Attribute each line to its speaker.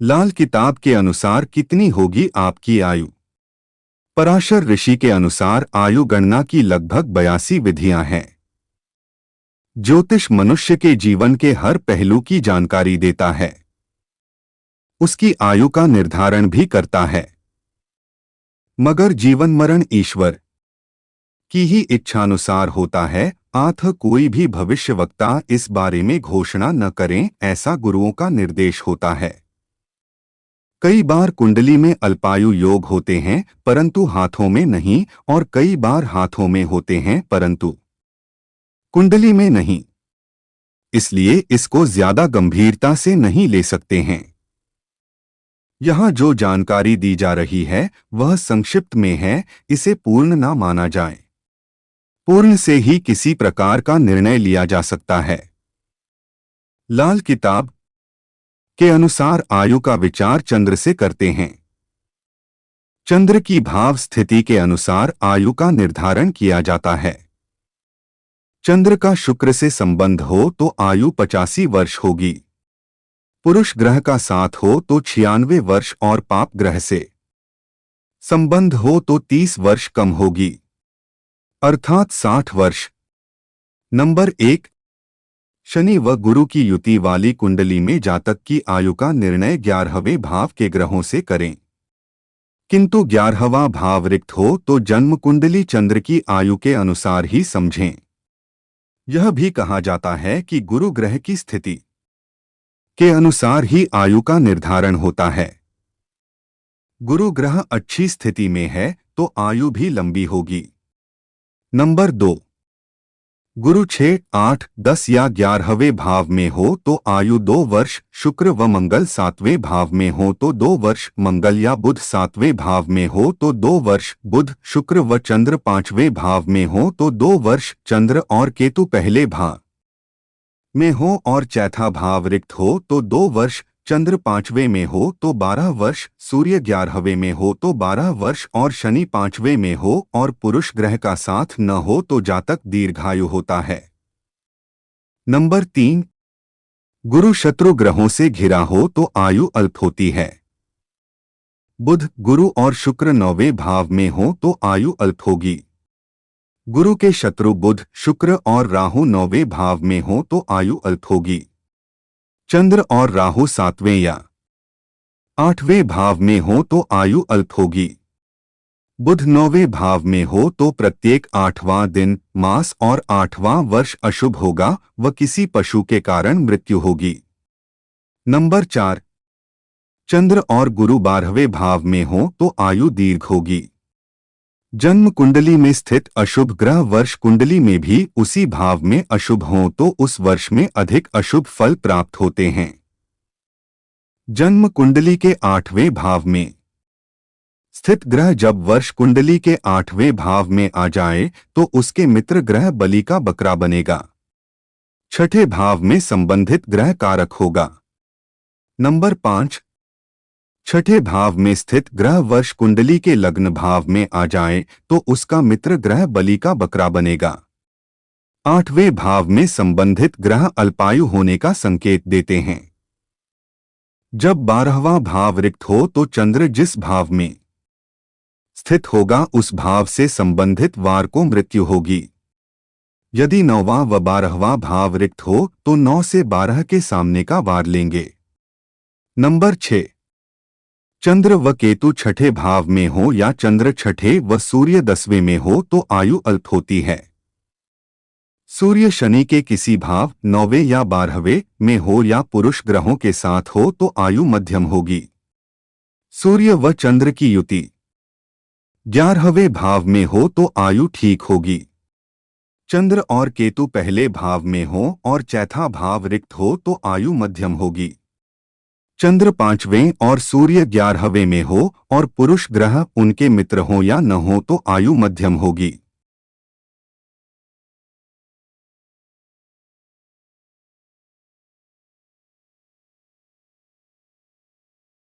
Speaker 1: लाल किताब के अनुसार कितनी होगी आपकी आयु? पराशर ऋषि के अनुसार आयु गणना की लगभग 82 विधियां हैं। ज्योतिष मनुष्य के जीवन के हर पहलू की जानकारी देता है, उसकी आयु का निर्धारण भी करता है। मगर जीवन मरण ईश्वर की ही इच्छानुसार होता है, अतः कोई भी भविष्यवक्ता इस बारे में घोषणा न करें, ऐसा गुरुओं का निर्देश होता है। कई बार कुंडली में अल्पायु योग होते हैं परंतु हाथों में नहीं, और कई बार हाथों में होते हैं परंतु कुंडली में नहीं। इसलिए इसको ज्यादा गंभीरता से नहीं ले सकते हैं। यहाँ जो जानकारी दी जा रही है वह संक्षिप्त में है, इसे पूर्ण ना माना जाए। पूर्ण से ही किसी प्रकार का निर्णय लिया जा सकता है। लाल किताब के अनुसार आयु का विचार चंद्र से करते हैं। चंद्र की भाव स्थिति के अनुसार आयु का निर्धारण किया जाता है। चंद्र का शुक्र से संबंध हो तो आयु 85 वर्ष होगी। पुरुष ग्रह का साथ हो तो 96 वर्ष, और पाप ग्रह से संबंध हो तो 30 वर्ष कम होगी, अर्थात 60 वर्ष। नंबर 1, शनि व गुरु की युति वाली कुंडली में जातक की आयु का निर्णय 11वें भाव के ग्रहों से करें, किंतु 11वां भाव रिक्त हो तो जन्म कुंडली चंद्र की आयु के अनुसार ही समझें। यह भी कहा जाता है कि गुरु ग्रह की स्थिति के अनुसार ही आयु का निर्धारण होता है। गुरु ग्रह अच्छी स्थिति में है तो आयु भी लंबी होगी। नंबर 2, गुरु 6, 8, 10 या 11वें भाव में हो तो आयु 2 वर्ष, शुक्र व मंगल 7वें भाव में हो तो 2 वर्ष, मंगल या बुध 7वें भाव में हो तो 2 वर्ष, बुध, शुक्र व चंद्र 5वें भाव में हो तो 2 वर्ष, चंद्र और केतु पहले भाव में हो और चौथा भाव रिक्त हो तो 2 वर्ष, चंद्र 5वें में हो तो 12 वर्ष, सूर्य 11वें में हो तो 12 वर्ष और शनि 5वें में हो और पुरुष ग्रह का साथ न हो तो जातक दीर्घायु होता है। नंबर 3, गुरु शत्रु ग्रहों से घिरा हो तो आयु अल्प होती है। बुध, गुरु और शुक्र 9वें भाव में हो तो आयु अल्प होगी। गुरु के शत्रु बुध, शुक्र और राहु 9वें भाव में हो तो आयु अल्प होगी। चंद्र और राहु 7वें या 8वें भाव में हो तो आयु अल्प होगी। बुध 9वें भाव में हो तो प्रत्येक 8वां दिन, मास और 8वां वर्ष अशुभ होगा व किसी पशु के कारण मृत्यु होगी। नंबर 4, चंद्र और गुरु 12वें भाव में हो तो आयु दीर्घ होगी। जन्म कुंडली में स्थित अशुभ ग्रह वर्ष कुंडली में भी उसी भाव में अशुभ हों तो उस वर्ष में अधिक अशुभ फल प्राप्त होते हैं। जन्म कुंडली के 8वें भाव में स्थित ग्रह जब वर्ष कुंडली के 8वें भाव में आ जाए तो उसके मित्र ग्रह बलि का बकरा बनेगा। 6ठे भाव में संबंधित ग्रह कारक होगा। नंबर 5, 6ठे भाव में स्थित ग्रह वर्ष कुंडली के लग्न भाव में आ जाए तो उसका मित्र ग्रह बलि का बकरा बनेगा। 8वें भाव में संबंधित ग्रह अल्पायु होने का संकेत देते हैं। जब 12वां भाव रिक्त हो तो चंद्र जिस भाव में स्थित होगा उस भाव से संबंधित वार को मृत्यु होगी। यदि 9वां व 12वां भाव रिक्त हो तो 9 से 12 के सामने का वार लेंगे। नंबर 6, चंद्र व केतु 6ठे भाव में हो या चंद्र 6ठे व सूर्य 10वें में हो तो आयु अल्प होती है। सूर्य शनि के किसी भाव 9वें या 12वें में हो या पुरुष ग्रहों के साथ हो तो आयु मध्यम होगी। सूर्य व चंद्र की युति 11वें भाव में हो तो आयु ठीक होगी। चंद्र और केतु पहले भाव में हो और चौथा भाव रिक्त हो तो आयु मध्यम होगी। चंद्र 5वें और सूर्य 11वें में हो और पुरुष ग्रह उनके मित्र हो या न हो तो आयु मध्यम होगी।